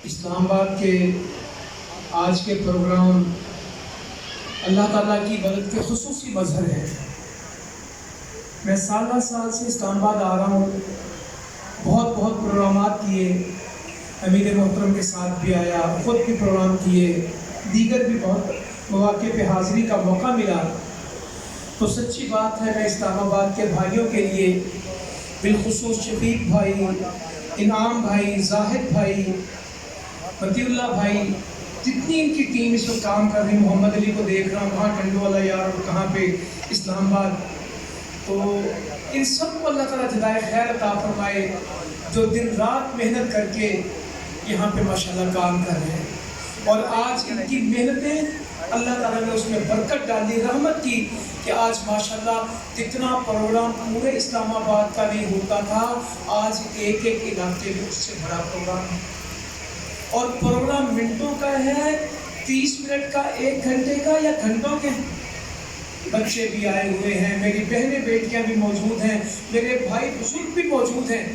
اسلام آباد کے آج کے پروگرام اللہ تعالیٰ کی مدد کے خصوصی مظہر ہیں۔ میں سالہ سال سے اسلام آباد آ رہا ہوں، بہت پروگرامات کیے، امیر محترم کے ساتھ بھی آیا، خود بھی پروگرام کیے، دیگر بھی بہت مواقع پہ حاضری کا موقع ملا۔ تو سچی بات ہے، میں اسلام آباد کے بھائیوں کے لیے، بالخصوص شفیق بھائی، انعام بھائی، زاہد بھائی، متی اللہ بھائی، جتنی ان کی ٹیم اس وقت کام کر رہی ہے، محمد علی کو دیکھ رہا ہوں کہاں ٹنڈو والا یار اور کہاں پہ اسلام آباد، تو ان سب کو اللہ تعالیٰ جزائے خیر عطا فرمائے جو دن رات محنت کر کے یہاں پہ ماشاءاللہ کام کر رہے ہیں۔ اور آج ان کی محنتیں اللہ تعالیٰ نے اس میں برکت ڈالی، رحمت کی کہ آج ماشاءاللہ جتنا پروگرام پورے اسلام آباد کا نہیں ہوتا تھا، آج ایک علاقے میں اس سے بڑا پروگرام ہے۔ اور پروگرام منٹوں کا ہے، 30 منٹ کا، 1 گھنٹے کا یا گھنٹوں کے۔ بچے بھی آئے ہوئے ہیں، میری بہنیں بیٹیاں بھی موجود ہیں، میرے بھائی بزرگ بھی موجود ہیں۔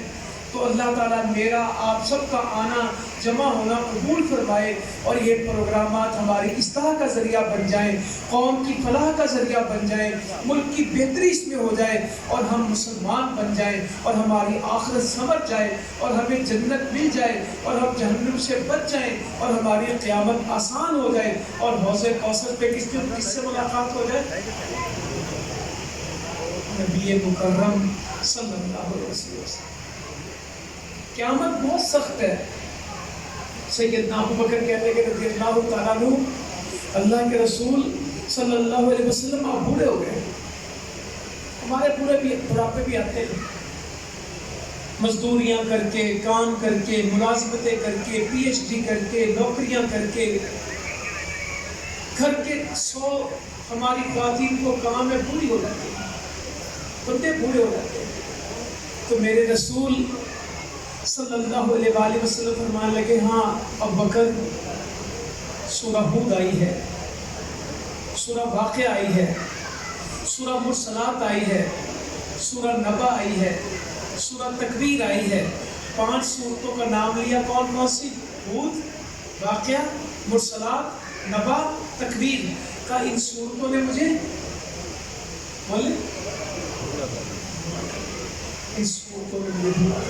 تو اللہ تعالیٰ میرا آپ سب کا آنا، جمع ہونا قبول فرمائے اور یہ پروگرامات ہماری اصلاح کا ذریعہ بن جائیں، قوم کی فلاح کا ذریعہ بن جائیں، ملک کی بہتری اس میں ہو جائے اور ہم مسلمان بن جائیں اور ہماری آخرت سنور جائے اور ہمیں جنت مل جائے اور ہم جہنم سے بچ جائیں اور ہماری قیامت آسان ہو جائے اور حوض کوثر پہ کس سے ملاقات ہو جائے؟ نبی مکرم صلی اللہ علیہ وسلم۔ قیامت بہت سخت ہے۔ سیدنا ابو بکر کہتے کہ رضی اللہ تعالیٰ عنہ، اللہ کے رسول صلی اللہ علیہ وسلم آپ بوڑھے ہو گئے، ہمارے بڑھاپے بھی آتے ہیں، مزدوریاں کر کے، کام کر کے، ملازمتیں کر کے، پی ایچ ڈی کر کے، نوکریاں کر کے، گھر کے 100 ہماری خواتین کو کام میں بوڑھی ہو جاتی ہیں، بندے بوڑھے ہو جاتے ہیں۔ تو میرے رسول صلی اللہ علیہ وآلہ وسلم فرمانے لگے، ہاں ابو بکر، سورہ ہود آئی ہے، سورہ واقعہ آئی ہے، سورہ مرسلات آئی ہے، سورہ نبا آئی ہے، سورہ تکویر آئی ہے۔ 5 سورتوں کا نام لیا، کون سی؟ ہود، واقعہ، مرسلات، نبا، تکویر کا۔ ان سورتوں نے مجھے بولے، ان سورتوں نے مجھے بولا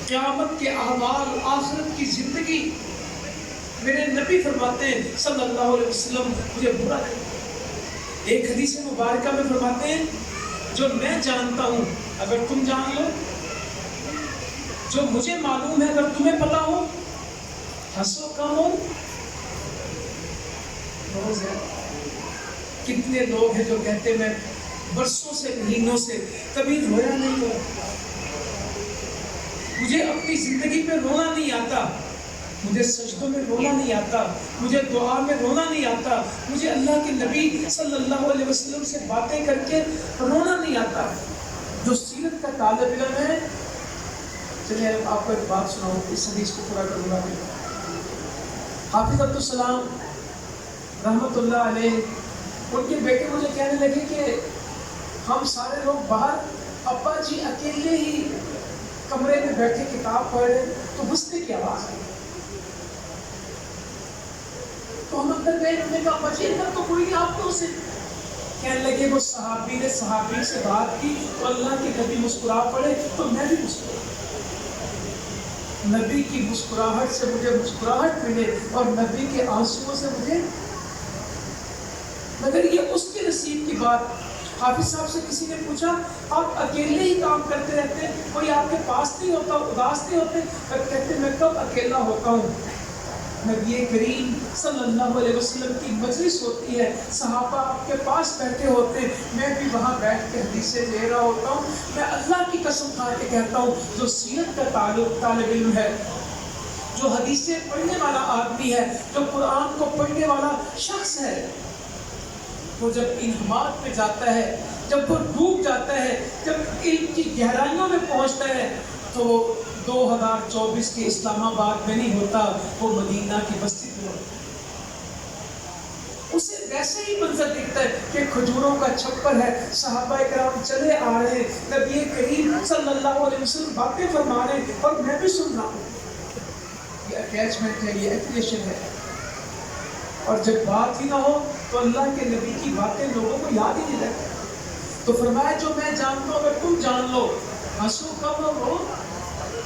قیامت کے احوال، آخرت کی زندگی۔ میرے نبی فرماتے ہیں صلی اللہ علیہ وسلم، مجھے برا لگا۔ ایک حدیث مبارکہ میں فرماتے ہیں، جو میں جانتا ہوں اگر تم جان لو، جو مجھے معلوم ہے اگر تمہیں پتا ہو، ہنسو کم ہو۔ روز ہے، کتنے لوگ ہیں جو کہتے ہیں میں برسوں سے، مہینوں سے کبھی رویا نہیں ہو، مجھے اپنی زندگی پہ رونا نہیں آتا، مجھے سجدوں میں رونا نہیں آتا، مجھے دعا میں رونا نہیں آتا، مجھے اللہ کے نبی صلی اللہ علیہ وسلم سے باتیں کر کے رونا نہیں آتا۔ جو سیرت کا طالب علم ہے، چلیے آپ کو ایک بات سناؤں، اس حدیث کو پورا کروں گا۔ حافظ عبدالسلام رحمۃ اللہ علیہ، ان کے بیٹے مجھے کہنے لگے کہ ہم سارے لوگ باہر، ابا جی اکیلے ہی کمرے میں بیٹھے کتاب پڑھ رہے تو ہنسنے کی آواز آئی، تو ہم اندر گئے، انہوں نے کہا ابا جی اندر تو کوئی نہیں، آپ تو اسے کہنے لگے وہ صحابی نے صحابی سے بات کی تو اللہ کے نبی مسکرا پڑے تو میں بھی مسکرا، نبی کی مسکراہٹ سے مجھے مسکراہٹ ملے اور نبی کے آنسوؤں سے مجھے، مگر یہ اس کے نصیب کی بات۔ حافظ صاحب سے کسی نے پوچھا آپ اکیلے ہی کام کرتے رہتے ہیں، کوئی آپ کے پاس نہیں ہوتا، اداس نہیں ہوتے؟ کہتے میں کب اکیلا ہوتا ہوں، نبی کریم صلی اللہ علیہ وسلم کی مجلس ہوتی ہے، صحابہ آپ کے پاس بیٹھے ہوتے ہیں، میں بھی وہاں بیٹھ کے حدیثیں لے رہا ہوتا ہوں۔ میں اللہ کی قسم کھا کے کہتا ہوں، جو سیرت کا طالب علم ہے، جو حدیثیں پڑھنے والا آدمی ہے، جو قرآن کو پڑھنے والا شخص ہے، وہ جب انہمات پہ جاتا ہے، جب وہ ڈوب جاتا ہے، جب علم کی گہرائیوں میں پہنچتا ہے، تو 2024 کے اسلام آباد میں نہیں ہوتا، وہ مدینہ کی بستی میں ہوتا ہے۔ اسے ویسے ہی منظر دکھتا ہے کہ کھجوروں کا چھپر ہے، صحابہ کرام چلے آ رہے ہیں، نبی کریم صلی اللہ علیہ وسلم باتیں فرما رہے ہیں اور میں بھی سن رہا ہوں۔ یہ اٹیچمنٹ ہے، یہ ایفیلیشن ہے. اور جب بات ہی نہ ہو تو اللہ کے نبی کی باتیں لوگوں کو یاد ہی نہیں رہتی. تو فرمایا جو میں جانتا ہوں اگر تم جان لو، ہنسو کم اور رو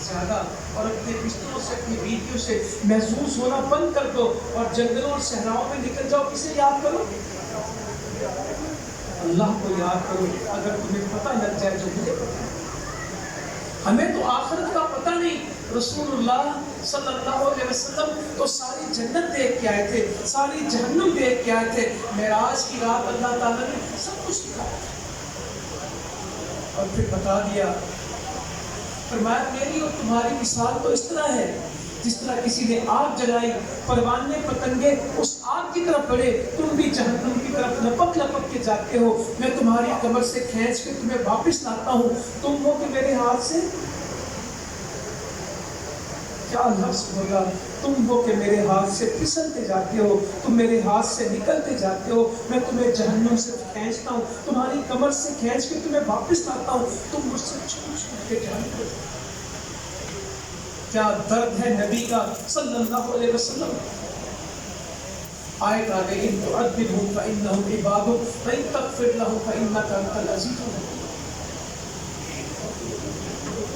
زیادہ، اور اپنے بستروں سے اپنی بیویوں سے محسوس ہونا بند کر دو اور جنگلوں اور صحراؤں میں نکل جاؤ. کسے یاد کرو؟ اللہ کو یاد کرو. اگر تمہیں پتہ لگ جائے جو مجھے پتہ ہے. ہمیں تو آخرت کا پتہ نہیں. رسول اللہ صلی اللہ علیہ وسلم تو ساری جنت دیکھ کے آئے تھے، ساری جہنم دیکھ کے آئے تھے. معراج کی رات اللہ تعالیٰ نے سب کچھ دکھایا اور پھر بتا دیا. فرمایا میری اور تمہاری مثال تو اس طرح ہے جس طرح کسی نے آگ جلائی، پروانے پتنگے اس آگ کی طرف بڑھے، تم بھی جہنم کی طرف لپک لپک کے جاتے ہو. میں تمہاری کمر سے کھینچ کے تمہیں واپس لاتا ہوں. تم ہو کہ میرے ہاتھ سے کیا لفظ ہوگا، تم ہو کہ میرے ہاتھ سے پھسلتے جاتے ہو، تم میرے ہاتھ سے نکلتے جاتے ہو. میں تمہیں جہنم سے کھینچتا ہوں، تمہاری کمر سے کھینچ کے تمہیں واپس لاتا ہوں. تم مجھ سے چھوٹ چھوٹ کے جانتے ہو. کیا درد ہے نبی کا صلی اللہ علیہ وسلم. آیت آ گئی ان تعذبهم فإنهم عبادك وإن تغفر لهم فإنك أنت العزيز الحكيم.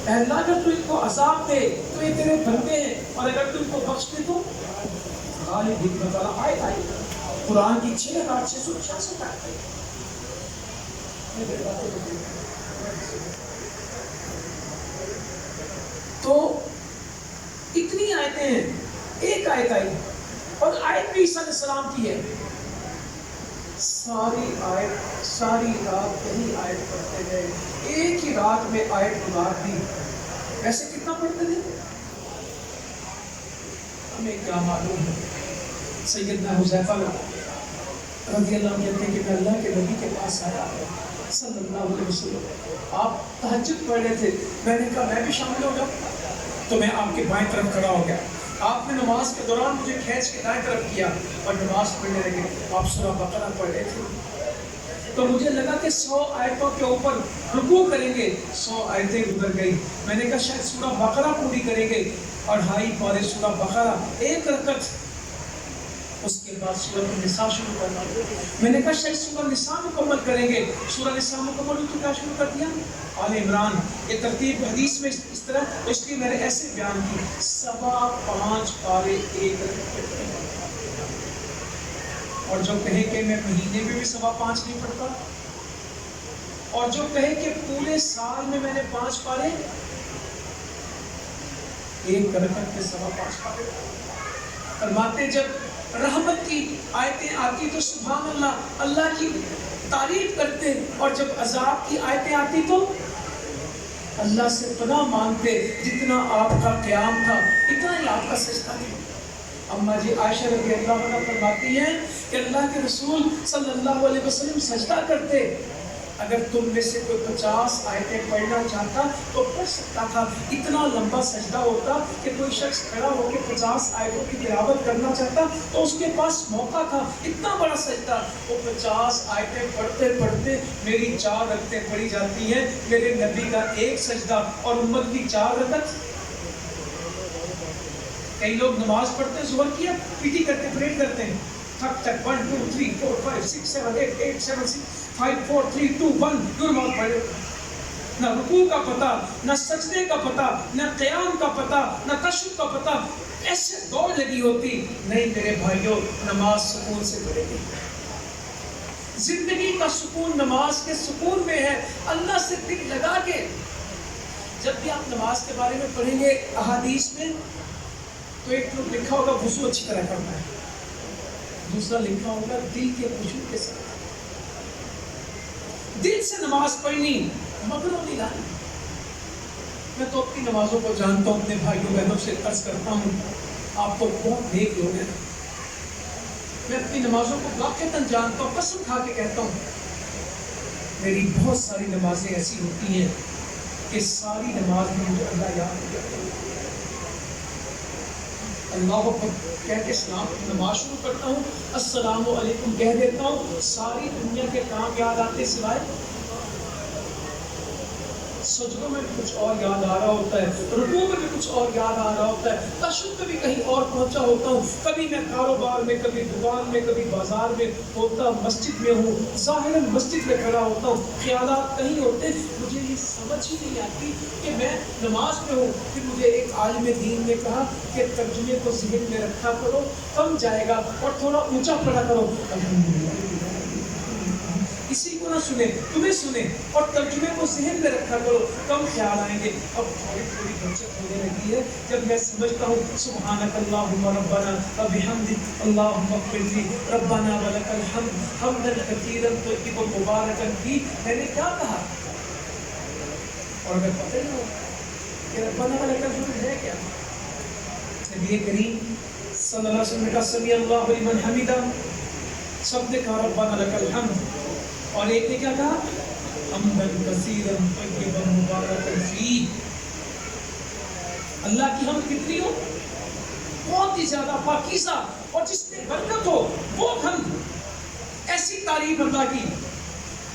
اے اللہ اگر تو ان کو عذاب دے تو یہ تیرے بندے ہیں، اور اگر تو ان کو بخش دے تو غالب حکمت والا. آیت آئی قرآن کی 6666 آیت. تو اتنی آیتیں ہیں. ایک آیت آئی اور آیت بھی عیسیٰ علیہ السلام کی ہے. ساری آیت ساری رات یہی آیت پڑھتے گئے. ایک ہی رات میں آیت گزار دی. ایسے کتنا پڑھتے تھے ہمیں کیا معلوم ہے. سیدنا حذیفہ رضی اللہ عنہ کہتے ہیں کہ میں اللہ کے نبی کے پاس آیا صلی اللہ علیہ وسلم. آپ تہجد پڑھ رہے تھے. میں نے کہا میں بھی شامل ہو جاؤں. تو میں آپ کے بائیں طرف کھڑا ہو گیا. آپ نے نماز کے دوران مجھے کھینچ کے دائیں طرف کیا اور نماز پڑھنے لگے. آپ سورہ بقرہ پڑھ رہے تھے تو مجھے لگا کہ 100 آیتوں کے اوپر رکوع کریں گے. 100 آیتیں گزر گئی. میں نے کہا شاید سورہ بقرہ پوری کریں گے. 2.5 پارے سورہ بقرہ، ایک رکعت. اس کے بعد سورہ النساء شروع کرنا. میں نے کہا شاید سورہ نساء مکمل کریں گے. سورہ نساء مکمل ہوئی تو کیا شروع کر دیا؟ آل عمران. یہ ترتیب حدیث میں اس طرح، اس لیے میں نے ایسے بیان کی 5.25 پارے ایک رکعت. اور جو کہے کہ میں مہینے میں بھی 5.25 نہیں پڑھتا، اور جو کہے کہ پورے سال میں نے 5 پارے، ایک رکعت کے 5.25 پارے. فرماتے جب رحمت کی آیتیں آتی تو سبحان اللہ اللہ کی تعریف کرتے، اور جب عذاب کی آیتیں آتی تو اللہ سے پناہ مانگتے. جتنا آپ کا قیام تھا اتنا ہی آپ کا سجدہ تھا. اما جی عائشہ رضی اللہ عنہ فرماتی ہیں کہ اللہ کے رسول صلی اللہ علیہ وسلم سجدہ کرتے. اگر تم میں سے کوئی 50 آیتیں پڑھنا چاہتا تو پڑھ سکتا تھا. اتنا لمبا سجدہ ہوتا کہ کوئی شخص کھڑا ہو کے 50 آیتوں کی تلاوت کرنا چاہتا تو اس کے پاس موقع تھا. اتنا بڑا سجدہ. وہ 50 آیتیں پڑھتے پڑھتے میری 4 رکعتیں پڑھی جاتی ہیں. میرے نبی کا ایک سجدہ اور امت کی 4 رکعت. کئی لوگ نماز پڑھتے ہیں ظہر کی پی ٹی کرتے پریڈ کرتے ہیں. تھک تھک 1 2 3 4 5 6 7 8 8 7 6 5 4 3 2 1 جو نماز پڑھے. نہ رکوع کا پتہ، نہ سجدے کا پتہ، نہ قیام کا پتہ، نہ تشہد کا پتہ. ایسے دوڑ لگی ہوتی. نہیں میرے بھائیوں، نماز سکون سے پڑھے گی. زندگی کا سکون نماز کے سکون میں ہے. اللہ سے دل لگا کے. جب بھی آپ نماز کے بارے میں پڑھیں گے احادیث میں تو ایک تو لکھا ہوگا وضو اچھی طرح کرنا ہے، دوسرا لکھا ہوگا دل کے خشوع کے ساتھ. دل سے نماز پڑھنی، مگروں نہیں لانی. میں تو اپنی نمازوں کو جانتا ہوں، اپنے بھائیوں بہنوں سے عرض کرتا ہوں آپ تو بہت نیک لوگ ہیں. میں اپنی نمازوں کو واقعتاً جانتا ہوں، قسم کھا کے کہتا ہوں میری بہت ساری نمازیں ایسی ہوتی ہیں کہ ساری نماز میں مجھے اللہ یاد نہیں کرتا. اللہ اکبر کہہ کے سلام نماز شروع کرتا ہوں، السلام علیکم کہہ دیتا ہوں، ساری دنیا کے کام یاد آتے سجدوں میں بھی کچھ اور یاد آ رہا ہوتا ہے، رکوع میں بھی کچھ اور یاد آ رہا ہوتا ہے، تشہد میں بھی کہیں اور پہنچا ہوتا ہوں، کبھی میں کاروبار میں، کبھی دکان میں، کبھی بازار میں ہوتا، مسجد میں ہوں، ظاہراً مسجد میں کھڑا ہوتا ہوں، خیالات کہیں ہوتے ہیں، مجھے یہ سمجھ ہی نہیں آتی کہ میں نماز میں ہوں۔ پھر مجھے ایک عالم دین نے کہا کہ ترجمے کو ذہن میں رکھا کرو، کم جائے گا، اور تھوڑا اونچا پڑھا کرو، کسی کو نہ سنے، تمہیں سنے، اور ترجمے کو ذہن میں رکھا کرو، کم خیال آئیں گے۔ اب تھوڑی تھوڑی بچت ہونے لگی ہے، جب میں سمجھتا ہوں سبحانک اللہم ربنا وبحمدک اللہم اغفر لی ربنا ولک الحمد حمدا کثیرا طیبا مبارکا فیہ، میں نے کیا کہا؟ اور اگر پتہ نہ ہو کہ ربنا ولک الحمد ہے کیا، نبی کریم صلی اللہ علیہ وسلم نے کہا سمی اللہ لمن حمدہ، سب نے کہا ربنا لک الحمد، اور ایک نے کیا کہا حمدا کثیرا طیبا مبارکا فیہ، اللہ کی حمد کتنی ہو؟ بہت ہی زیادہ پاکیزہ، اور جس میں برکت ہو وہ حمد، ایسی تعریف اللہ کی۔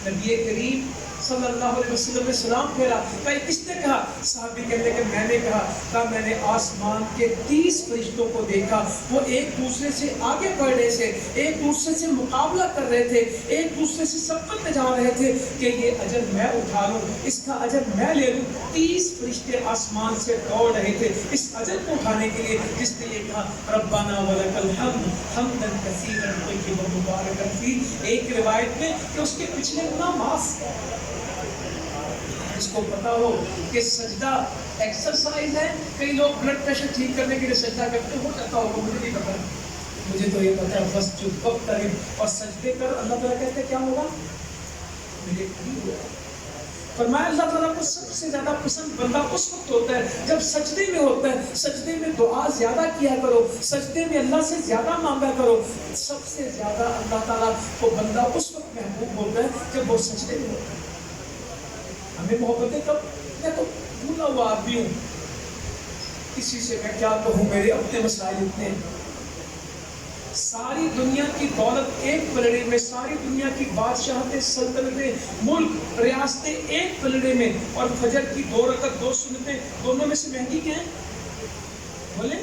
نبی کریم صلی اللہ علیہ وسلم نے سلام پھیرا، کہ کس نے کہا؟ صحابی کہتے کہ میں نے کہا میں نے آسمان کے 30 فرشتوں کو دیکھا، وہ ایک دوسرے سے آگے بڑھ رہے تھے، ایک دوسرے سے مقابلہ کر رہے تھے، ایک دوسرے سے سبقت میں جا رہے تھے کہ یہ اجر میں اٹھا لوں، اس کا اجر میں لے لوں۔ 30 فرشتے آسمان سے دوڑ رہے تھے اس اجر کو اٹھانے کے لیے، جس نے یہ کہا ربنا ولک الحمد حمدا کثیرا طیبا مبارکا فیہ۔ ایک روایت میں کہ اس کے پچھلے گناہ معاف۔ اس کو پتا ہو کہ سجدہ ایکسرسائز ہے، کئی لوگ بلڈ پریشر ٹھیک کرنے کے لیے سجدہ کرتے ہو جاتا ہوگا، مجھے نہیں پتا، مجھے تو یہ پتا ہے بس چپ وقترب، اور سجدے کر، اللہ تعالیٰ کہتے ہیں کیا ہوگا؟ میرے قریب ہوا۔ فرمایا اللہ تعالیٰ کو سب سے زیادہ پسند بندہ اس وقت ہوتا ہے جب سجدے میں ہوتا ہے، سجدے میں دعا زیادہ کیا کرو، سجدے میں اللہ سے زیادہ مانگا کرو۔ سب سے زیادہ اللہ تعالیٰ کو بندہ اس وقت محبوب ہوتا ہے جب وہ سجدے میں ہوتا ہے۔ ہمیں محبتیں کب؟ میں تو بھولا ہوا آدمی ہوں، کسی سے میں کیا کہوں، میرے اپنے مسائل اتنے ہیں۔ ساری دنیا کی دولت ایک پلڑے میں، ساری دنیا کی بادشاہتیں، سلطنتیں، ملک، ریاستیں ایک پلڑے میں، اور فجر کی 2 رکعت 2 سنتیں، دونوں میں سے مہنگی کیا ہیں؟ بولے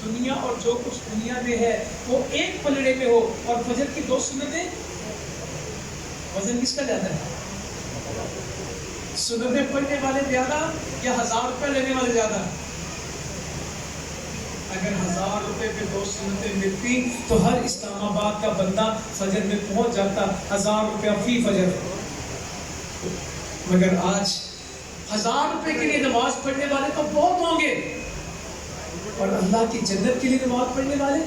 دنیا اور جو کچھ دنیا میں ہے وہ ایک پلڑے میں ہو، اور فجر کی 2 سنتیں، وزن کس کا زیادہ ہے؟ سنتیں پڑھنے والے زیادہ یا 1000 روپے لینے والے زیادہ؟ اگر 1000 روپے پہ 2 سنتیں ملتی تو ہر اسلام آباد کا بندہ فجر میں پہنچ جاتا، 1000 روپیہ فی فجر۔ مگر آج 1000 روپے کے لیے نماز پڑھنے والے تو بہت ہوں گے، اور اللہ کی جنت کے لیے نماز پڑھنے والے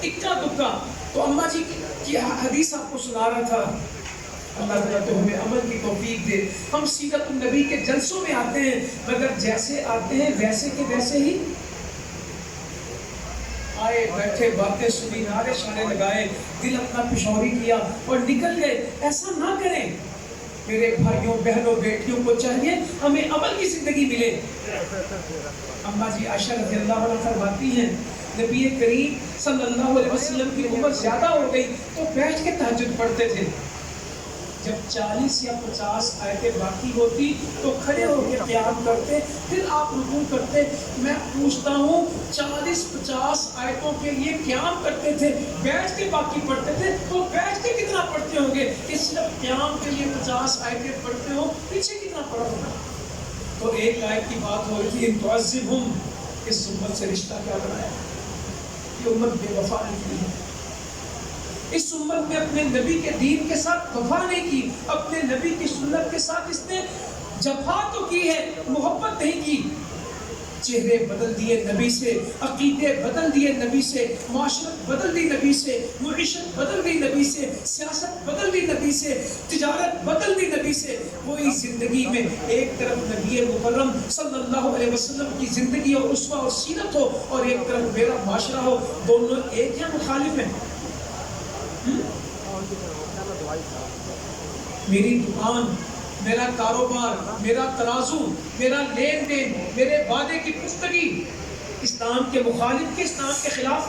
اکا دکا۔ تو اماں جی کی حدیث آپ کو سنا رہا تھا، اللہ تعالیٰ تو ہمیں عمل کی توفیق دے۔ ہم سیرت النبی کے جلسوں میں آتے ہیں، مگر جیسے آتے ہیں ویسے کے ویسے ہی آئے، بیٹھے، باتیں سنی، نعرے شانے لگائے، دل اپنا پشوری کیا اور نکل گئے۔ ایسا نہ کریں میرے بھائیوں، بہنوں، بیٹیوں کو چاہیے ہمیں عمل کی زندگی ملے۔ اماں جی عائشہ رضی اللہ عنہ فرماتی ہیں نبی کریم صلی اللہ علیہ وسلم کی عمر زیادہ ہو گئی تو بیٹھ کے تہجد پڑھتے تھے، جب 40 یا 50 آیتیں باقی ہوتی تو کھڑے ہو کے قیام کرتے، پھر آپ رکوع کرتے۔ میں پوچھتا ہوں 40-50 آیتوں کے لیے قیام کرتے تھے، بیٹھ کے باقی پڑھتے تھے، تو بیٹھ کے کتنا پڑھتے ہوں گے کہ صرف قیام کے لیے 50 آیتیں پڑھتے ہو، پیچھے کتنا پڑھا ہوگا؟ تو ایک آیت کی بات ہو رہی تھی ان تعذبہم، اس امت سے رشتہ کیا بنایا؟ یہ امت بے وفا نکلی ہے، اس امت نے اپنے نبی کے دین کے ساتھ وفا نہیں کی، اپنے نبی کی سنت کے ساتھ اس نے جفا تو کی ہے، محبت نہیں کی۔ چہرے بدل دیے نبی سے، عقیدے بدل دیے نبی سے، معاشرت بدل دی نبی سے، معیشت بدل دی نبی سے، سیاست بدل دی نبی سے، تجارت بدل دی نبی سے۔ وہی زندگی میں ایک طرف نبی مکرم صلی اللہ علیہ وسلم کی زندگی اور اسوہ اور سیرت ہو، اور ایک طرف میرا معاشرہ ہو، دونوں ایک یا مخالف ہیں؟ میری دکان، میرا کاروبار، میرا ترازو، میرا لین دین، میرے وعدے کی پختگی اسلام کے مخالف کے اسلام کے خلاف؟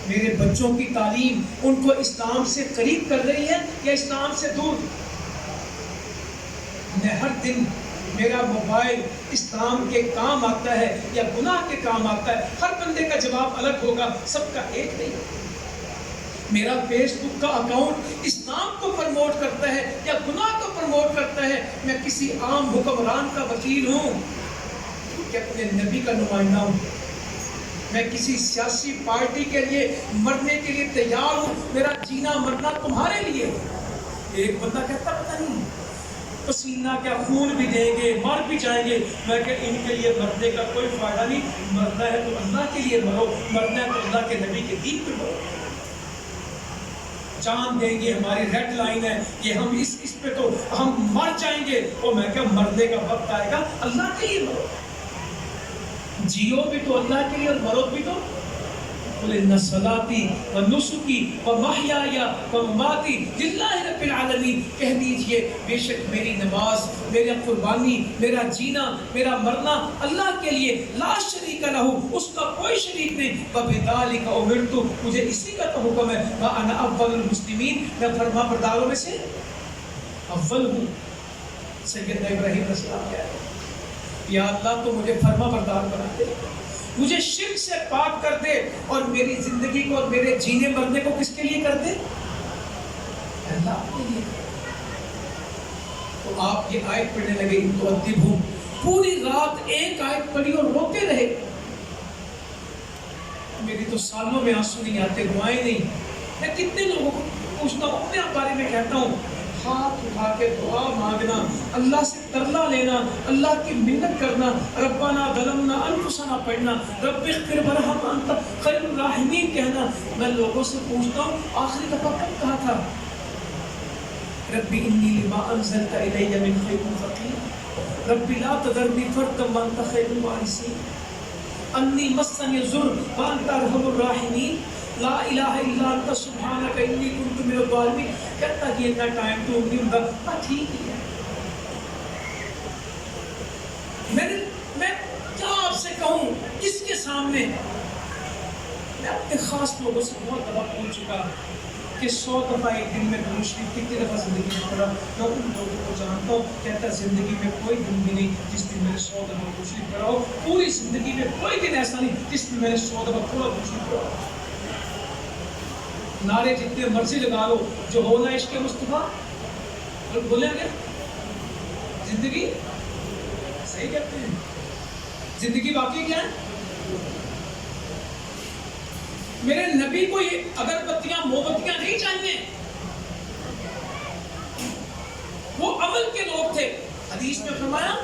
میرے بچوں کی تعلیم ان کو اسلام سے قریب کر رہی ہے یا اسلام سے دور؟ میں ہر دن میرا موبائل اسلام کے کام آتا ہے یا گناہ کے کام آتا ہے، ہر بندے کا جواب الگ ہوگا، سب کا ایک نہیں۔ میرا فیس بک کا اکاؤنٹ اسلام کو پروموٹ کرتا ہے یا گناہ کو پروموٹ کرتا ہے، میں کسی عام حکمران کا وکیل ہوں کہ اپنے نبی کا نمائندہ ہوں، میں کسی سیاسی پارٹی کے لیے مرنے کے لیے تیار ہوں، میرا جینا مرنا تمہارے لیے۔ ایک بندہ کہتا پتہ نہیں پسینہ کیا خون بھی دیں گے، مر بھی جائیں گے، میں کہ ان کے لیے مرنے کا کوئی فائدہ نہیں، مرنا ہے تو اللہ کے لیے مرو، مرنا ہے تو اللہ کے نبی کے دین پہ مرو۔ جان دیں گے ہماری ریڈ لائن ہے کہ ہم اس پہ تو ہم مر جائیں گے، اور میں کہ مرنے کا وقت آئے گا اللہ کے لیے مرو، جیو بھی تو اللہ کے لیے اور مرو بھی تو۔ قل ان صلاتی و نسکی و محیای و مماتی للہ رب العالمین، کہہ دیجئے بے شک میری نماز، میرا قربانی، میرا جینا، میرا مرنا اللہ کے لیے، لا شریک لہ، اس کا کوئی شریک نہیں، وبذالک امرت، مجھے اسی کا تو حکم ہے، وانا اول المسلمین، میں فرما برداروں میں سے اول ہوں۔ سیدنا ابراہیم علیہ السلام کیا ہے، یا اللہ تو مجھے فرما بردار بنا دے، مجھے شرک سے پاک کر دے، اور میری زندگی کو اور میرے جینے مرنے کو کس کے لیے کر دے؟ اللہ کے لیے۔ تو آپ یہ آیت پڑھنے لگے، ان تو ادب ہوں، پوری رات ایک آیت پڑھی اور روتے رہے۔ میری تو سالوں میں آنسو نہیں آتے، دعائیں نہیں۔ میں کتنے لوگوں کو پوچھتا ہوں، اپنے بارے میں کہتا ہوں، ہاتھ اٹھا کے دعا مانگنا، اللہ سے ترلا لینا، اللہ کی منت کرنا، ربنا ظلمنا انفسنا پڑھنا، رب اغفر ورحم انت خیر الراحمین کہنا۔ میں لوگوں سے پوچھتا ہوں آخری دفعہ کب کہا تھا رب انی لما انزلت الی من خیر فقیر، رب لا تذرنی فردا وانت خیر الوارثین، انی مسنی الضر وانت ارحم الراحمین، لا الہ الا انت سبحانک انی کنت من الظالمین۔ کہتا کہ اتنا ٹائم تو نہیں ہوتا، ٹھیک ہی ہے۔ میں کیا آپ سے کہوں، کس کے سامنے؟ میں اپنے خاص لوگوں سے بہت دفعہ پوچھ چکا کہ 100 دفعہ ایک دن میں درود شریف کتنی دفعہ زندگی میں پڑھا، میں ان لوگوں کو جانتا ہوں، کہتا زندگی میں کوئی دن بھی نہیں جس دن میں نے 100 دفعہ درود شریف پڑھا ہو، پوری زندگی میں کوئی دن ایسا نہیں جس دن میں نے 100 دفعہ پورا درود شریف پڑھا ہو۔ نعرے جتنے مرضی لگا لو، جو ہونا عشق مصطفیٰ، اور بولیں گے زندگی صحیح کہتے ہیں، زندگی باقی کیا ہے؟ میرے نبی کو یہ اگربتیاں مومبتیاں نہیں چاہیے، وہ عمل کے لوگ تھے۔ حدیث میں فرمایا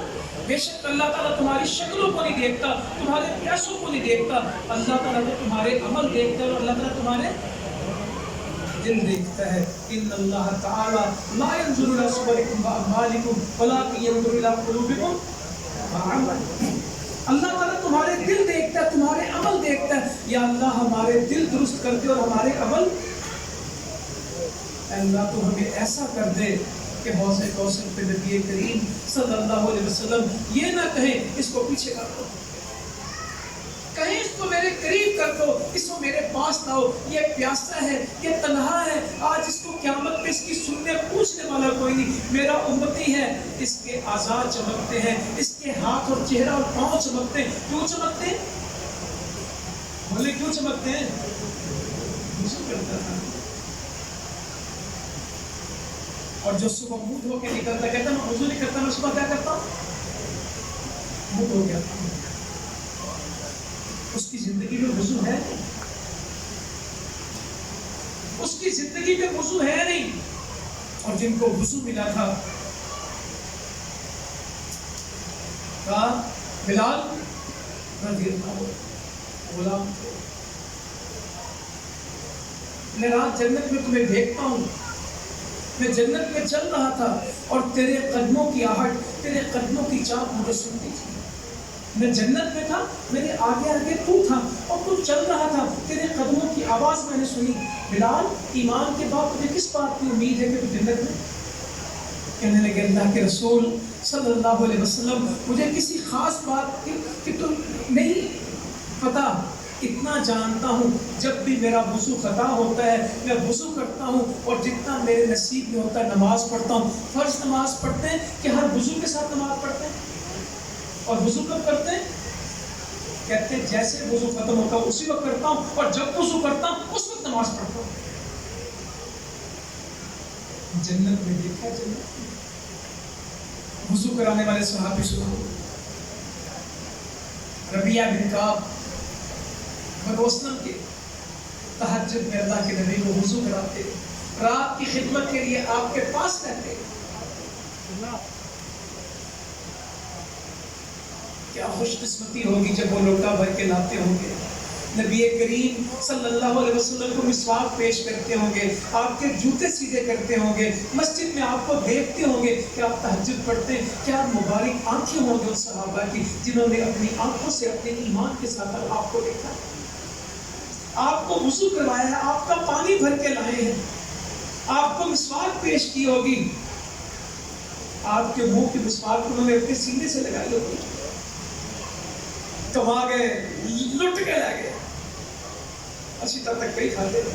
بے شک اللہ تعالیٰ تمہاری شکلوں کو نہیں دیکھتا، تمہارے پیسوں کو نہیں دیکھتا، اللہ تعالیٰ تو تمہارے عمل دیکھتا ہے، اور اللہ تعالیٰ تمہارے دل دیکھتا ہے۔ ان اللہ تعالی لا ينظر الى صورکم واعمالکم ولکن ينظر الى قلوبکم واعمالکم۔ اللہ تعالیٰ تمہارے دل دیکھتا ہے، تمہارے عمل دیکھتا ہے۔ یا اللہ ہمارے دل درست کر دے اور ہمارے عمل، اللہ تو ہمیں ایسا کر دے کہ حوض کوثر پہ نبی کریم صلی اللہ علیہ وسلم یہ نہ کہیں اس کو پیچھے کر دو، کہیں اس کو میرے قریب کر دو، اس کو میرے پاس لاؤ، یہ پیاسا ہے، یہ تنہا ہے، آج اس کو قیامت میں اس کی سننے پوچھنے والا کوئی نہیں، میرا امتی ہے، اس کے اعضاء چمکتے ہیں، اس کے ہاتھ اور چہرہ اور پاؤں چمکتے ہیں۔ کیوں چمکتے ہیں؟ بولے کیوں چمکتے ہیں؟ وضو کرتا تھا، اور جو صبح منہ دھو کے نکلتا کہتا میں وضو نہیں کرتا، میں صبح کیا کرتا ہوں؟ منہ دھو گیا۔ اس کی زندگی میں وضو ہے، اس کی زندگی میں وضو ہے نہیں۔ اور جن کو وضو ملا تھا، کہا بلال رضی اللہ عنہ غلام، میں رات جنت میں تمہیں دیکھتا ہوں، میں جنت میں چل رہا تھا اور تیرے قدموں کی آہٹ، تیرے قدموں کی چاپ مجھے سنتی تھی۔ میں جنت میں تھا، میرے آگے آگے تو تھا اور تو چل رہا تھا، تیرے قدموں کی آواز میں نے سنی۔ بلال، ایمان کے بعد تجھے کس بات کی امید ہے کہ تو جنت میں؟ کہنے لگے اللہ کے رسول صلی اللہ علیہ وسلم، مجھے کسی خاص بات کی تو نہیں پتا، اتنا جانتا ہوں جب بھی میرا وضو خطا ہوتا ہے میں وضو کرتا ہوں اور جتنا میرے نصیب میں ہوتا ہے نماز پڑھتا ہوں. فرض نماز پڑھتے ہیں کہ ہر وضو کے ساتھ نماز پڑھتے ہیں؟ اور وضو کب کرتے ہیں؟ کہتے ہیں جیسے وضو ختم ہوتا ہے اسی وقت کرتا ہوں, اور جب وضو کرتا ہوں اس وقت نماز پڑھتا ہوں. جنت میں دیکھا جنت وضو کرانے والے صحابی سنو, ربیعہ بن کعب بنو اسلم کے تہجد میں اللہ کے نبی کو وضو کراتے, رات کی خدمت کے لیے آپ کے پاس رہتے. کیا خوش قسمتی ہوگی جب وہ لوٹا بھر کے لاتے ہوں گے, نبی کریم صلی اللہ علیہ وسلم کو مسواک پیش کرتے ہوں گے, آپ کے جوتے سیدھے کرتے ہوں گے, مسجد میں آپ کو دیکھتے ہوں گے کہ آپ تہجد پڑھتے ہیں. کیا مبارک آنکھیں ہوں گے ان صحابہ کی جنہوں نے اپنی آنکھوں سے اپنے ایمان کے ساتھ آپ کو دیکھا, آپ کو وضو کروایا ہے, آپ کا پانی بھر کے لائے ہیں, آپ کو مسواک پیش کی ہوگی, آپ کے منہ کی مسواک انہوں نے اپنے سینے سے لگائی ہوگی, کما گئے لٹ کے لے گئے, اسی طرح تک کئی کھاتے ہیں.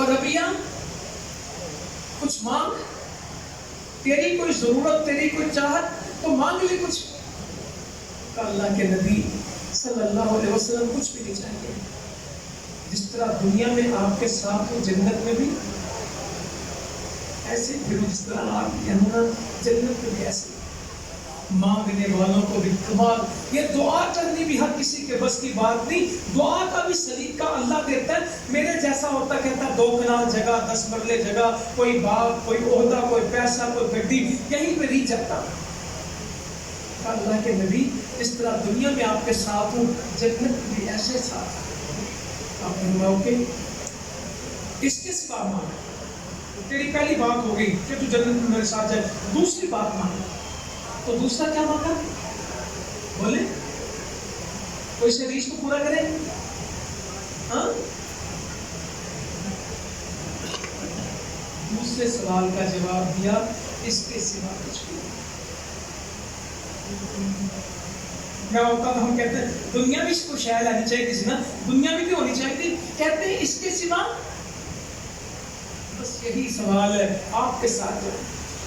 ربیعہ کچھ مانگ, تیری کوئی ضرورت تیری کوئی چاہت تو مانگ لی کچھ. اللہ کے نبی صلی اللہ علیہ وسلم کچھ بھی نہیں چاہیے, جس طرح دنیا میں آپ کے ساتھ ہو جنت میں بھی ایسے پھرو, جس طرح آپ یہاں جنت میں بھی ایسے. مانگنے والوں کو بھی کمال, یہ دعا کرنی بھی ہر کسی کے بس کی بات نہیں, دعا کا بھی سلیقہ اللہ دیتا ہے. میرے جیسا ہوتا کہتا ہے 2 کنال جگہ 10 مرلے جگہ, کوئی باغ کوئی عہدہ کوئی پیسہ کوئی گڈی, یہیں پہ ری جاتا. اللہ کے نبی اس طرح دنیا میں آپ کے ساتھ ہوں جنت بھی ایسے ساتھ. آپ فرماؤ کہ اس کے سوا مانگ, تیری پہلی بات ہو گئی کہ تو جنت میں میرے ساتھ جائے, دوسری بات مانگ. تو دوسرا کیا مانگا بولے, کوئی سے ریش کو پورا کرے. ہاں, دوسرے سوال کا جواب دیا اس کے سوا کچھ بھی. کیا ہوتا تو ہم کہتے ہیں دنیا بھی اس کو شاید آنی چاہیے تھی نا, دنیا بھی ہونی چاہیے تھی, کہتے ہیں اس کے سوا. بس یہی سوال ہے آپ کے ساتھ.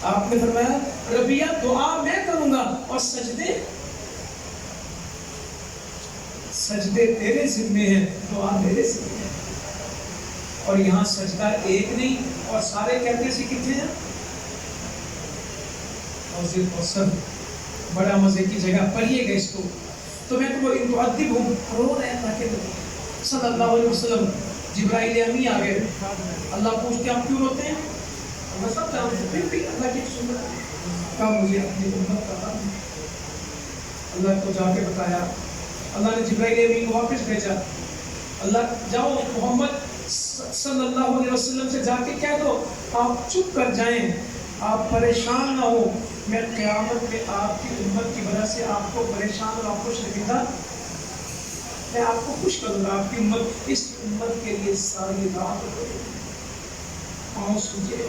آپ نے فرمایا ربیعہ دعا میں کروں گا اور سجدے تیرے ذمے ہیں, دعا میرے ذمے ہے. اور یہاں سجدہ ایک نہیں اور سارے کہتے ہیں کتنے ہیں, اور بڑا مزے کی جگہ پڑھیے گا اس کو. تو میں تمہیں متعدب ہوں, رو رہے ہیں تاکہ صلی اللہ علیہ وسلم. جبرائیل امی آ گئے, اللہ پوچھتے آپ کیوں روتے ہیں؟ اللہ سب جانتے ہیں, پھر بھی اللہ کی سنت کا مجھے اپنی امت کا غم. اللہ کو جا کے بتایا, اللہ نے جبرائیل امین کو واپس بھیجا, اللہ جاؤ محمد صلی اللہ علیہ وسلم سے جا کے کہہ دو آپ چپ کر جائیں, آپ پریشان نہ ہو, میں قیامت میں آپ کی امت کی وجہ سے آپ کو پریشان اور آپ کو شرمندہ, میں آپ کو خوش کروں گا. آپ کی امت اس امت کے لیے ساری رات پاؤں سوجے,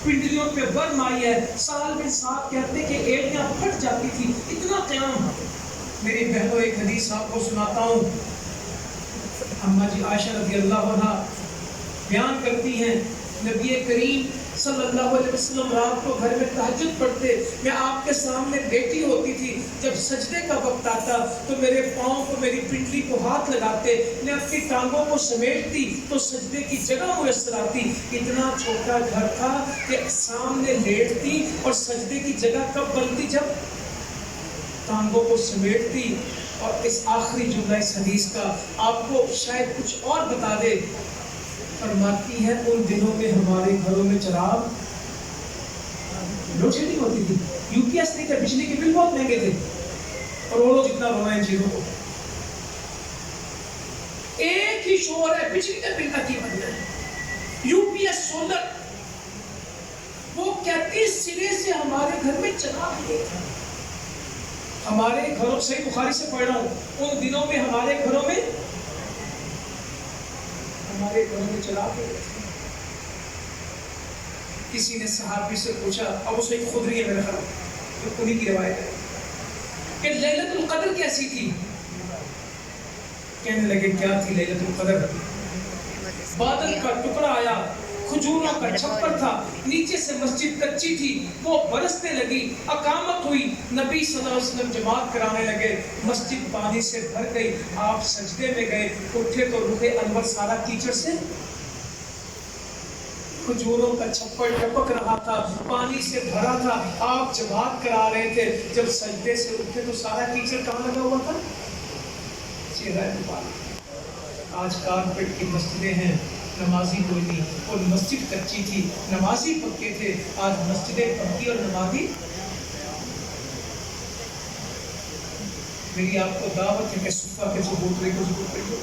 پنڈلیوں پہ برن آئی ہے, سال میں 7 کہتے کہ ایڑیاں پھٹ جاتی تھی, اتنا قیام. میری بہنوں ایک حدیث آپ کو سناتا ہوں. اماں جی عائشہ رضی اللہ عنہا بیان کرتی ہیں نبی کریم صلی اللہ علیہ وسلم رات کو گھر میں تہجد پڑھتے, میں آپ کے سامنے بیٹی ہوتی تھی, جب سجدے کا وقت آتا تو میرے پاؤں کو میری پنڈلی کو ہاتھ لگاتے, میں اپنی ٹانگوں کو سمیٹتی تو سجدے کی جگہ میسر آتی. اتنا چھوٹا گھر تھا کہ سامنے لیٹتی اور سجدے کی جگہ کب بنتی جب ٹانگوں کو سمیٹتی. اور اس آخری جملہ اس حدیث کا آپ کو شاید کچھ اور بتا دے, فرماتی ہے ان دنوں میں ہمارے گھروں میں چراغ لوڈ شیڈنگ ہوتی تھی, یو پی ایس نہیں تھا, بجلی کے بل بہت مہنگے تھے, اور وہ لوگ جتنا رونا ان چیزوں کو, ایک ہی شور ہے بجلی کے بل کا قیمت ہے, یو پی ایس سولر. وہ کہتی سرے سے ہمارے گھر میں چراغ نہیں تھا. ہمارے گھروں, صحیح بخاری سے پڑھ رہا ہوں, ان دنوں میں ہمارے گھروں میں چراغ نہیں تھا. کسی نے صحابی سے پوچھا, اب اس ایک خدری ہے میرے خیال تو انہیں کی روایت ہے کہ لیلۃ القدر کیسی تھی. کہنے لگے کیا تھی لیلۃ القدر؟ بادل کا ٹکڑا آیا، کھجوروں کا چھپر تھا، نیچے سے مسجد کچی تھی، وہ برسنے لگی، اقامت ہوئی، نبی صلی اللہ علیہ وسلم جماعت کرانے لگے، مسجد پانی سے بھر گئی، آپ سجدے میں گئے، اٹھے تو رخ انور سارا کیچڑ سے، کھجوروں کا چھپر ٹپک رہا تھا، پانی سے بھرا تھا، آپ جماعت کرا رہے تھے، جب سجدے سے اٹھے تو سارا کیچڑ کہاں لگا ہوا تھا؟ چہرہ مبارک۔ آج کارپیٹ کی مسجدیں ہیں، نمازی کوئی نہیں، اور مسجد کچی تھی، نمازی پکے تھے، آج مسجدیں پکی اور نمازی۔ میری آپ کو دعوت ہے کہ صفہ کے چبوترے کو ضرور پڑھیے گا،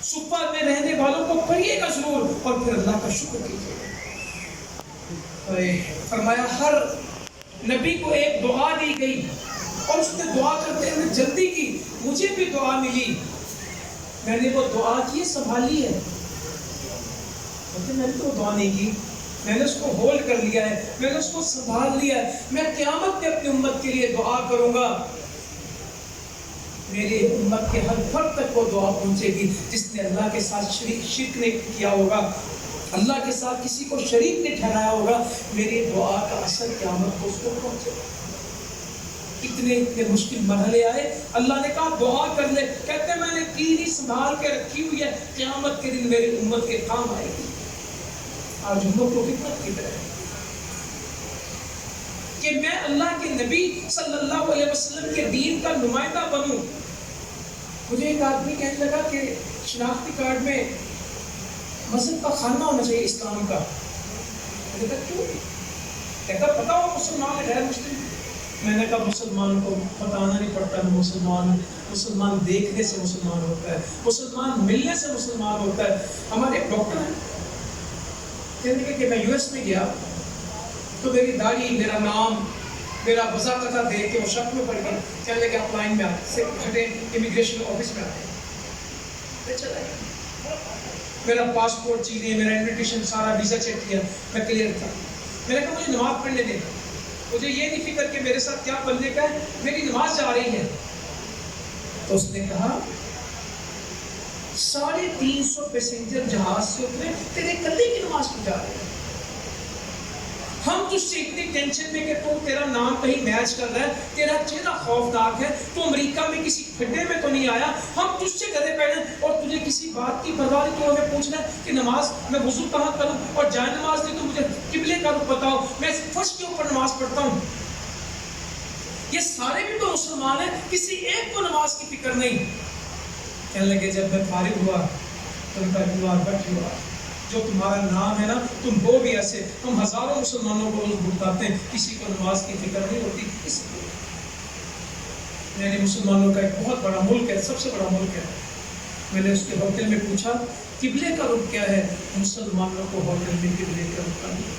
صفہ میں رہنے والوں کو پڑھیے گا ضرور، اور پھر اللہ کا شکر کیجیے گا۔ فرمایا ہر نبی کو ایک دعا دی گئی، اور اس نے دعا کرتے ہوئے جلدی کی، مجھے بھی دعا ملی، میں نے وہ دعا کی سنبھالی ہے، میں نے تو دعا نہیں کی، میں نے اس کو ہولڈ کر لیا ہے، میں نے اس کو سنبھال لیا ہے، میں قیامت میں اپنی امت کے لیے دعا کروں گا، میری امت کے ہر فرد تک وہ دعا پہنچے گی جس نے اللہ کے ساتھ شرک نہیں کیا ہوگا، اللہ کے ساتھ کسی کو شریک نہیں ٹھہرایا ہوگا، میری دعا کا اثر قیامت کو اس کو پہنچے گا۔ اتنے مشکل مرحلے آئے، اللہ نے کہا دعا کر لے، کہتے ہیں میں نے کی نہیں، سنبھال کے رکھی ہوئی ہے، قیامت کے دن میری امت کے کام آئے گی۔ آج ہم لوگ کو کتنا فکر ہے کہ میں اللہ کے نبی صلی اللہ علیہ وسلم کے دین کا نمائندہ بنوں۔ مجھے ایک آدمی کہنے لگا کہ شناختی کارڈ میں مذہب کا خانہ ہونا چاہیے اسلام کا۔ میں نے کہا کیوں؟ کہتا پتا ہو مسلمان غیر مسلم؟ میں نے کہا مسلمان کو بتانا نہیں پڑتا ہے، مسلمان دیکھنے سے مسلمان ہوتا ہے، مسلمان ملنے سے مسلمان ہوتا ہے۔ ہمارے ایک ڈاکٹر ہیں، کہنے لگے کہ میں یو ایس میں گیا تو میری داڑھی، میرا نام، میرا وضاقتہ دیکھ کے وہ شک میں پڑ گئی، کہنے لگے آپ لائن میں آتے کھڑے امیگریشن آفس میں آتے، میں چلا گیا، میرا پاسپورٹ چیزیں، میرا انویٹیشن، سارا ویزا چیک کیا، میں کلیئر تھا۔ میں نے کہا مجھے نماز پڑھنے دیں، مجھے یہ نہیں فکر کہ میرے ساتھ کیا بننے کا ہے، میری نماز جا رہی ہے۔ تو اس نے کہا 350 پیسنجر جہاز سے اترے، تیرے کلے کی نماز کو جا رہے ہیں، ہم تجھ سے اتنی ٹینشن میں کہ تیرا نام کہیں میچ کر رہا ہے، تیرا چہرہ خوفناک ہے، تو امریکہ میں کسی کھڈے میں تو نہیں آیا، ہم تجھ سے گدے پہنے اور تجھے کسی بات کی پرواہ نہیں، تو ہمیں پوچھنا ہے کہ نماز میں وضو کہاں کروں، اور جائے نماز نہیں تو مجھے قبلے کا رخ بتاؤ، میں فرش کے اوپر نماز پڑھتا ہوں۔ یہ سارے بھی تو مسلمان ہیں، کسی ایک کو نماز کی فکر نہیں۔ کہنے لگے جب میں فارغ ہوا تو ان کا جو تمہارا نام ہے نا، تم وہ بھی ایسے، تم ہزاروں مسلمانوں کو روز بھٹکاتے ہیں، کسی کو نماز کی فکر نہیں ہوتی۔ اس میں نے مسلمانوں کا ایک بہت بڑا ملک ہے، سب سے بڑا ملک ہے، میں نے اس کے ہوٹل میں پوچھا قبلے کا رخ کیا ہے، مسلمانوں کو ہوٹل میں قبلے کا رخ کا نہیں۔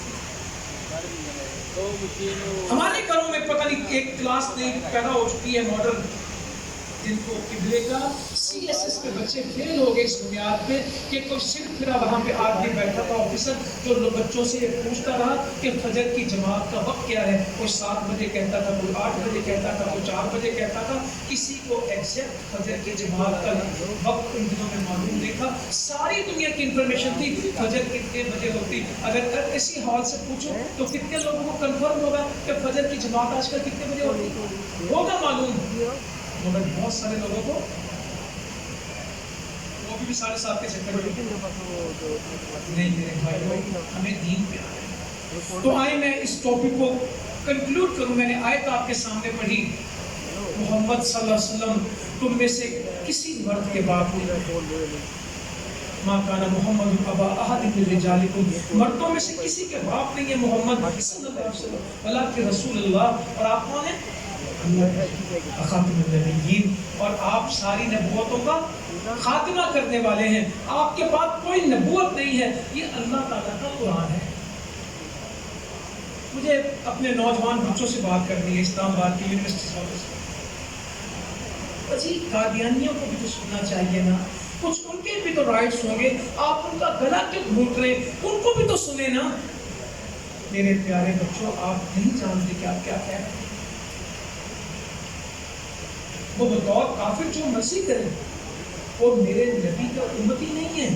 ہمارے گھروں میں پتہ نہیں ایک کلاس نہیں پیدا ہو چکی ہے ماڈرن، جن کو قبلے کا CSS کے بچے فیل ہو گئے اس بنیاد پہ کہ کوئی صرف پھرا وہاں پہ آدمی بیٹھا تھا آفیسر جو بچوں سے یہ پوچھتا رہا کہ فجر کی جماعت کا وقت کیا ہے، کوئی 7 بجے کہتا تھا، کوئی 8 بجے کہتا تھا، کوئی 4 بجے کہتا تھا، کسی کو ایگزیکٹ فجر کی جماعت کا وقت ان دنوں میں معلوم نہیں تھا۔ ساری دنیا کی انفارمیشن تھی فجر کتنے بجے ہوتی، اگر کسی ہال سے پوچھو تو کتنے لوگوں کو کنفرم ہوگا کہ فجر کی جماعت آج کل کتنے بجے ہوتی، ہوگا معلوم، مگر بہت سارے لوگوں کو وہ بھی 7:30 کے چکر نہیں۔ میرے بھائیوں، ہمیں دین پہ آنا ہے۔ تو آئے میں اس ٹاپک کو کنکلوڈ کروں۔ میں نے آیت آپ کے سامنے پڑھی، محمد صلی اللہ علیہ وسلم تم میں سے کسی مرد کے باپ نہیں، ماں کانا محمد ابا احد من رجالکم، مردوں میں سے کسی کے باپ نہیں ہے محمد صلی اللہ علیہ وسلم، بلکہ رسول اللہ، اور آپ کون ہیں؟ خاتم النبیین، اور آپ ساری نبوتوں کا خاتمہ کرنے والے ہیں، آپ کے بعد کوئی نبوت نہیں ہے۔ یہ اللہ تعالیٰ کا قرآن ہے۔ مجھے اپنے نوجوان بچوں سے بات کرنی ہے، اسلام آباد کی یونیورسٹی سے، جی قادیانیوں کو بھی تو سننا چاہیے نا، کچھ ان کے بھی تو رائٹس ہوں گے، آپ ان کا گلا کیوں گھونٹ رہے، ان کو بھی تو سنیں نا۔ میرے پیارے بچوں، آپ نہیں جانتے کہ آپ کیا کہہ رہے ہیں۔ وہ بطور کافر جو مرضی کرے، وہ میرے نبی کا امتی نہیں ہے۔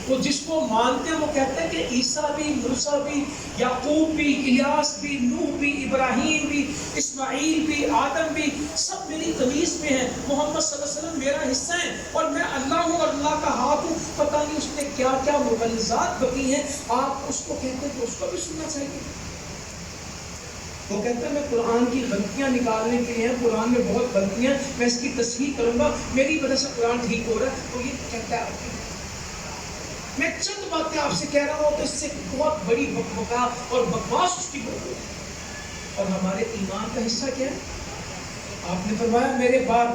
وہ جس کو مانتے ہیں وہ کہتے ہیں کہ عیسیٰ بھی، موسیٰ بھی، یعقوب بھی، الیاس بھی، نوح بھی، ابراہیم بھی، اسماعیل بھی، آدم بھی، سب میری تمیز میں ہیں، محمد صلی اللہ علیہ وسلم میرا حصہ ہیں، اور میں اللہ ہوں اور اللہ کا ہاتھ ہوں۔ پتہ نہیں اس نے کیا کیا مغلظات بکی ہیں، آپ اس کو کہتے ہیں کہ اس کو بھی سننا چاہیے۔ وہ کہتا ہے میں قرآن کی غلطیاں نکالنے کے لیے ہیں، قرآن میں بہت غلطیاں، میں اس کی تصحیح کروں گا، میری وجہ سے قرآن ٹھیک ہو رہا ہے۔ تو یہ کہتا ہے آپ کی، میں چند باتیں آپ سے کہہ رہا ہوں تو اس سے بہت بڑی بکبکا اور بکواس اس کی بہت ہوئی۔ اور ہمارے ایمان کا حصہ کیا ہے؟ آپ نے فرمایا میرے بعد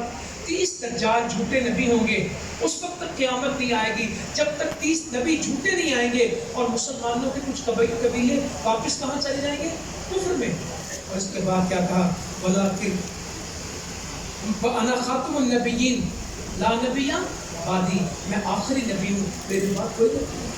30 دجال جھوٹے نبی ہوں گے، اس وقت تک قیامت نہیں آئے گی جب تک 30 نبی جھوٹے نہیں آئیں گے، اور مسلمانوں کے کچھ قبیلے واپس کہاں چلے جائیں گے؟ کفر میں۔ اور اس کے بعد کیا کہا؟ وَلَٰكِنْ وَأَنَا خَاتِمُ النَّبِيِّينَ لَا نَبِيَّ بَعْدِي، میں آخری نبی ہوں، میرے بعد کوئی نبی نہیں۔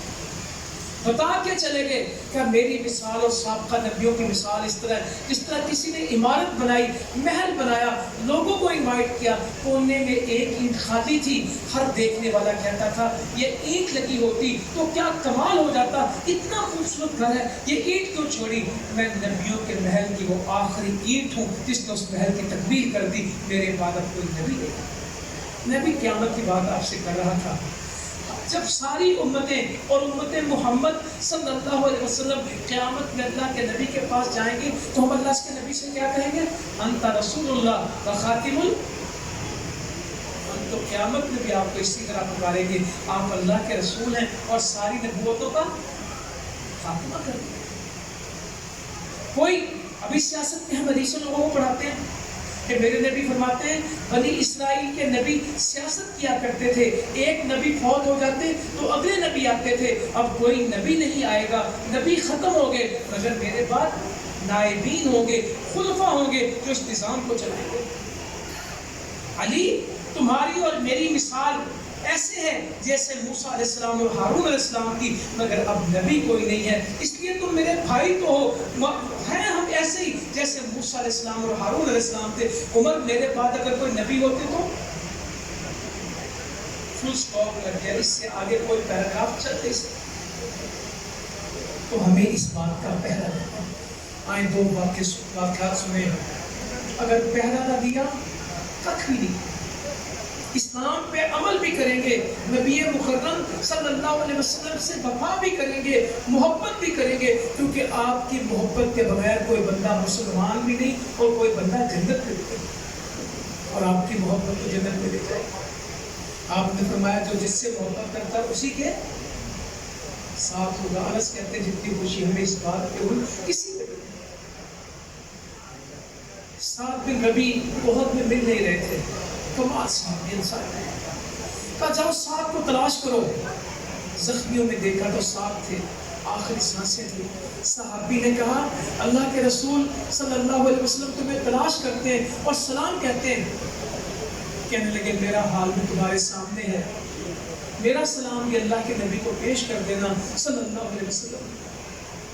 بتا کے چلے گئے کہ میری مثال اور سابقہ نبیوں کی مثال اس طرح ہے، جس طرح کسی نے عمارت بنائی، محل بنایا، لوگوں کو انوائٹ کیا، کونے میں ایک اینٹ خالی تھی، ہر دیکھنے والا کہتا تھا یہ اینٹ لگی ہوتی تو کیا کمال ہو جاتا، اتنا خوبصورت گھر ہے، یہ اینٹ کیوں چھوڑی؟ میں نبیوں کے محل کی وہ آخری اینٹ ہوں جس نے اس محل کی تکمیل کر دی، میرے بعد اب کوئی نبی نہیں۔ میں بھی قیامت کی بات آپ سے کر رہا تھا، جب ساری امتیں اور امت محمد صلی اللہ علیہ وسلم قیامت میں اللہ کے نبی کے پاس جائیں گی تو ہم اللہ کے نبی سے کیا کہیں گے؟ انت رسول اللہ و خاتم ہم تو قیامت میں بھی آپ کو اسی طرح پکاریں گے، آپ اللہ کے رسول ہیں اور ساری نبوتوں کا خاتمہ کر دیں۔ کوئی ابھی سیاست میں ہم حدیثوں لوگوں کو پڑھاتے ہیں کہ میرے نبی فرماتے ہیں بنی اسرائیل کے نبی سیاست کیا کرتے تھے، ایک نبی فوت ہو جاتے تو اگلے نبی آتے تھے، اب کوئی نبی نہیں آئے گا، نبی ختم ہو گئے، مگر میرے بعد نائبین ہوں گے، خلفاء ہوں گے جو اس نظام کو چلائیں گے۔ علی تمہاری اور میری مثال ایسے ہے جیسے موسیٰ علیہ السلام اور ہارون علیہ السلام کی، مگر اب نبی کوئی نہیں ہے، اس لیے تم میرے بھائی تو ہو، ہیں ہم ایسے ہی جیسے موسیٰ علیہ السلام اور ہارون علیہ السلام تھے۔ عمر میرے بعد اگر کوئی نبی ہوتے تو فل سٹاپ لگ گیا، اس سے آگے کوئی پیراگراف چلتے سے، تو ہمیں اس بات کا پہلا دینا۔ آئیں دو واقعات سنیں، اگر پہلا نہ دیا کچھ بھی نہیں، اسلام پہ عمل بھی کریں گے، نبی مکرم صلی اللہ علیہ وسلم سے وفا بھی کریں گے، محبت بھی کریں گے، کیونکہ آپ کی محبت کے بغیر کوئی بندہ مسلمان بھی نہیں اور کوئی بندہ جنت میں بھی نہیں، اور آپ کی محبت کو جنت میں لے جائے۔ آپ نے فرمایا جو جس سے محبت کرتا ہے اسی کے ساتھ ہوگا۔ انس کہتے ہیں جتنی خوشی ہمیں اس بات پہ ہوئی کسی پہ نہیں۔ 7 دن نبی احد میں مل نہیں رہے تھے، کمال صاحب انسان ہے، کہا جاؤ 7 کو تلاش کرو، زخمیوں میں دیکھا تو 7 تھے، آخری سانسیں تھی۔ صحابی نے کہا اللہ کے رسول صلی اللہ علیہ وسلم تمہیں تلاش کرتے ہیں اور سلام کہتے ہیں۔ کہنے لگے میرا حال بھی تمہارے سامنے ہے، میرا سلام بھی اللہ کے نبی کو پیش کر دینا صلی اللہ علیہ وسلم،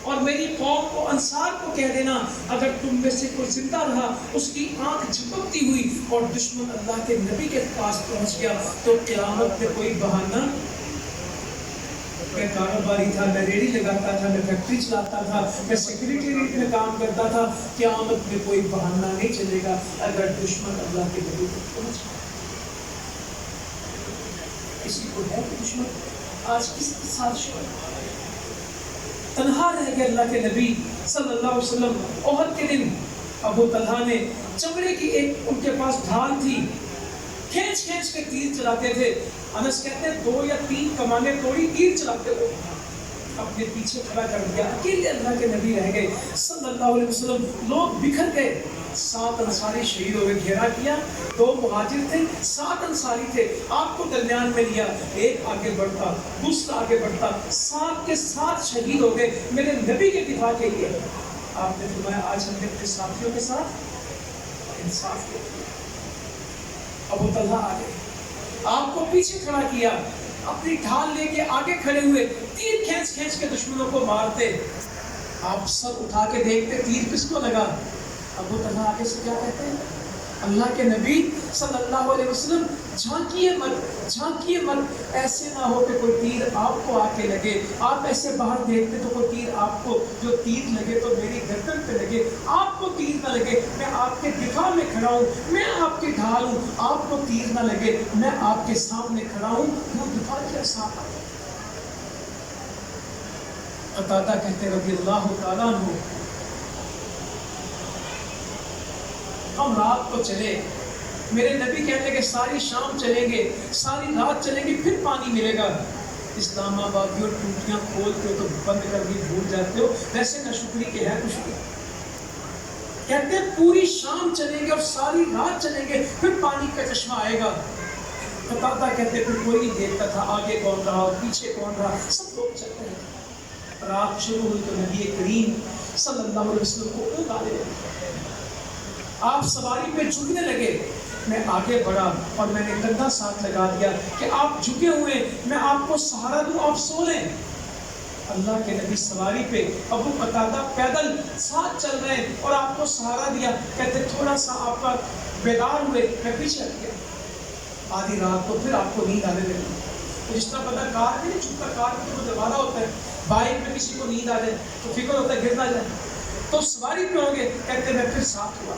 اور میری قوم کو انصار کو کہہ دینا اگر تم میں سے کوئی زندہ رہا اس کی آنکھ جھپکتی ہوئی اور دشمن اللہ کے نبی کے پاس پہنچ گیا تو قیامت میں کوئی بہانہ، میں کاروباری تھا، میں ریڑھی لگاتا تھا، میں فیکٹری چلاتا تھا، میں سیکریٹریٹ میں کام کرتا تھا، قیامت میں کوئی بہانہ نہیں چلے گا اگر دشمن اللہ کے نبی کو پہنچ گیا۔ کسی کو ہے کہ دشمن آج کس کے ساتھ شروع تنہا رہ گئے اللہ کے نبی صلی اللہ علیہ وسلم۔ احد کے دن ابو طلحہ نے چمڑے کی ایک ان کے پاس ڈھال تھی، کھینچ کھینچ کے تیر چلاتے تھے۔ انس کہتے ہیں 2 یا 3 کمانیں توڑی، تیر چلاتے ہوئے اپنے پیچھے کھڑا کر دیا، اکیلے اللہ کے نبی رہ گئے صلی اللہ علیہ وسلم۔ لوگ بکھر گئے، 7 انصاری شہید ہوئے، گھیرا کیا، 2 مہاجر تھے، 7 انصاری تھے، آپ کو درمیان میں لیا، ایک آگے بڑھتا، دوسرا آگے بڑھتا، 7 کے 7 شہید ہو گئے میرے نبی کے دفاع کے لیے۔ آپ نے فرمایا آج ہم نے اپنے ساتھیوں کے ساتھ انصاف کیا۔ ابو طلحہ آ گئے، آپ کو پیچھے کھڑا کیا، اپنی ڈھال لے کے آگے کھڑے ہوئے، تیر کھینچ کھینچ کے دشمنوں کو مارتے۔ آپ سر اٹھا کے دیکھتے تیر کس کو لگا؟ ابو طلحہ آگے سے کیا کہتے ہیں؟ اللہ کے نبی صلی اللہ علیہ وسلم جھانکیے مت، ایسے نہ ہو کہ کوئی تیر آپ کو آ کے لگے، آپ ایسے باہر دیکھتے تو کوئی تیر آپ کو، جو تیر لگے تو میری گردن پہ لگے، آپ کو تیر نہ لگے، میں آپ کے دفاع میں کھڑا ہوں، میں آپ کی ڈھال ہوں، آپ کو تیر نہ لگے، میں آپ کے سامنے کھڑا ہوں، وہ دفاع کیا ساتھ آئے۔ قتادہ کہتے رضی اللہ تعالیٰ عنہ، ہم رات کو چلے، میرے نبی کہتے کہ ساری شام چلیں گے، ساری رات چلیں گے، پھر پانی ملے گا۔ اسلام آبادیوں ٹوٹیاں کھولتے ہو تو بند کر بھی بھول جاتے ہو، ویسے نہ شکری کے ہے کچھ بھی۔ کہتے ہیں پوری شام چلیں گے اور ساری رات چلیں گے، پھر پانی کا چشمہ آئے گا۔ قتادہ کہتے پھر کوئی نہیں دیکھتا تھا آگے کون رہا پیچھے کون رہا، سب لوگ چلتے ہیں۔ رات شروع ہوئی تو نبی کریم صلی اللہ علیہ وسلم کو اونگ آنے لگے، آپ سواری پہ جھکنے لگے، میں آگے بڑھا اور میں نے کندھا ساتھ لگا دیا کہ آپ جھکے ہوئے، میں آپ کو سہارا دوں، آپ سو لیں۔ اللہ کے نبی سواری پہ، ابو قتادہ پیدل ساتھ چل رہے ہیں اور آپ کو سہارا دیا، کہتے تھوڑا سا آپ کا بیدار ہوئے، میں پیچھے ہٹ گیا۔ آدھی رات کو پھر آپ کو نیند آنے لگی، جس طرح پتا کار میں نہیں چھپتا، کار میں تو دروازہ ہوتا ہے، بائک میں کسی کو نیند آ جائے تو فکر ہوتا ہے گر نہ جائے، تو سواری پہ ہوں گے، کہتے میں پھر ساتھ ہوا۔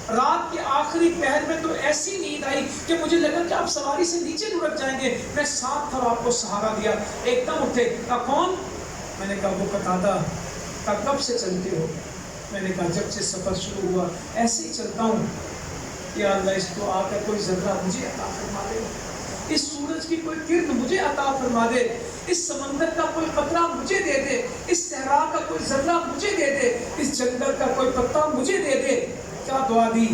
رات کے آخری پہر میں تو ایسی نیند آئی کہ مجھے لگا کہ آپ سواری سے نیچے لڑک جائیں گے، میں ساتھ تھا اور آپ کو سہارا دیا۔ ایک دم اٹھے، کہا کون؟ میں نے کہا وہ قتادہ۔ کہا کب سے چلتے ہو؟ میں نے کہا جب سے سفر شروع ہوا ایسے ہی چلتا ہوں۔ یا اللہ اس کو آ کر کوئی ذرہ مجھے عطا فرما دے، اس سورج کی کوئی کرن مجھے عطا فرما دے، اس سمندر کا کوئی قطرہ مجھے دے دے، اس صحرا کا کوئی ذرہ مجھے دے دے، اس جنگل کا کوئی پتا مجھے دے دے۔ کیا دعا دی؟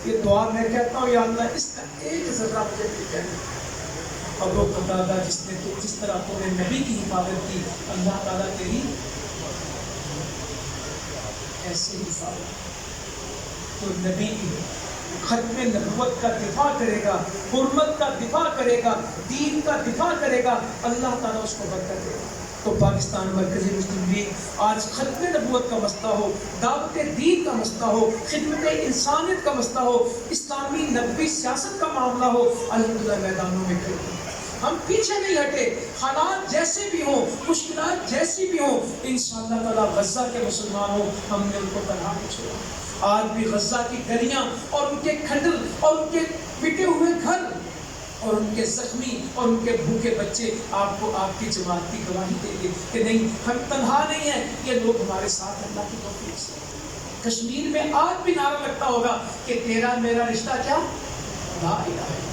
یہ دعا میں کہتا ہوں یا اللہ اس کا ایک ذرہ مجھے دے دے۔ اور وہ قتادہ جس طرح تو نے نبی کی حفاظت کی، اللہ تعالیٰ تیری ایسے حفاظت۔ تو نبی کی ختم نبوت کا دفاع کرے گا، حرمت کا دفاع کرے گا، دین کا دفاع کرے گا، اللہ تعالیٰ اس کو برکت دے گا۔ تو پاکستان مرکزی مسلم لیگ آج ختم نبوت کا مسئلہ ہو، دعوت دین کا مسئلہ ہو، خدمت انسانیت کا مسئلہ ہو، اسلامی نبوی سیاست کا معاملہ ہو، الحمدللہ میدانوں میں کھڑے ہیں۔ ہم پیچھے نہیں ہٹے، حالات جیسے بھی ہوں، مشکلات جیسی بھی ہوں، انشاءاللہ تعالیٰ غزہ کے مسلمانوں ہم نے ان کو تنہا نہیں چھوڑا۔ آج بھی غزہ کی گلیاں اور ان کے کھنڈر اور ان کے پٹے ہوئے گھر اور ان کے زخمی اور ان کے بھوکے بچے آپ کو آپ کی جماعت کی گواہی دیں گے کہ نہیں ہم تنہا نہیں ہیں، یہ لوگ ہمارے ساتھ اللہ کی توفیق سے۔ کشمیر میں آج بھی نعرہ لگتا ہوگا کہ تیرا میرا رشتہ کیا؟ لا الہ الا اللہ۔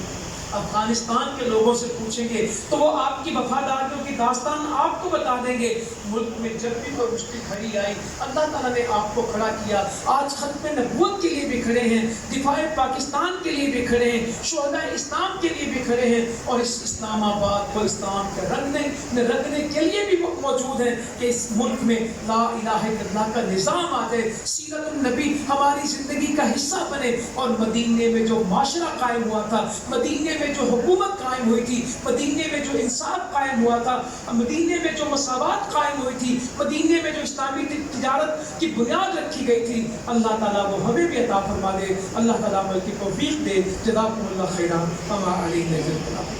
افغانستان کے لوگوں سے پوچھیں گے تو وہ آپ کی وفاداریوں کی داستان آپ کو بتا دیں گے۔ ملک میں جب بھی کوئی مشکل کھڑی آئی اللہ تعالیٰ نے آپ کو کھڑا کیا۔ آج ختم نبوت کے لیے بھی کھڑے ہیں، دفاع پاکستان کے لیے بھی کھڑے ہیں، شہداء اسلام کے لیے بھی کھڑے ہیں، اور اس اسلام آباد کو اسلام کے رنگنے کے لیے بھی موجود ہیں کہ اس ملک میں لا الہ الا اللہ کا نظام آ جائے، سیرت النبی ہماری زندگی کا حصہ بنے، اور مدینے میں جو معاشرہ قائم ہوا تھا، مدینے میں جو حکومت قائم ہوئی تھی، مدینے میں جو انصاف قائم ہوا تھا، مدینے میں جو مساوات قائم ہوئی تھی، مدینے میں جو اسلامی تجارت کی بنیاد رکھی گئی تھی، اللہ تعالیٰ وہ ہمیں بھی عطا فرما دے، اللہ تعالیٰ عمل کی توفیق دے۔ جزاکم اللہ خیرا، وما علینا الا البلاغ۔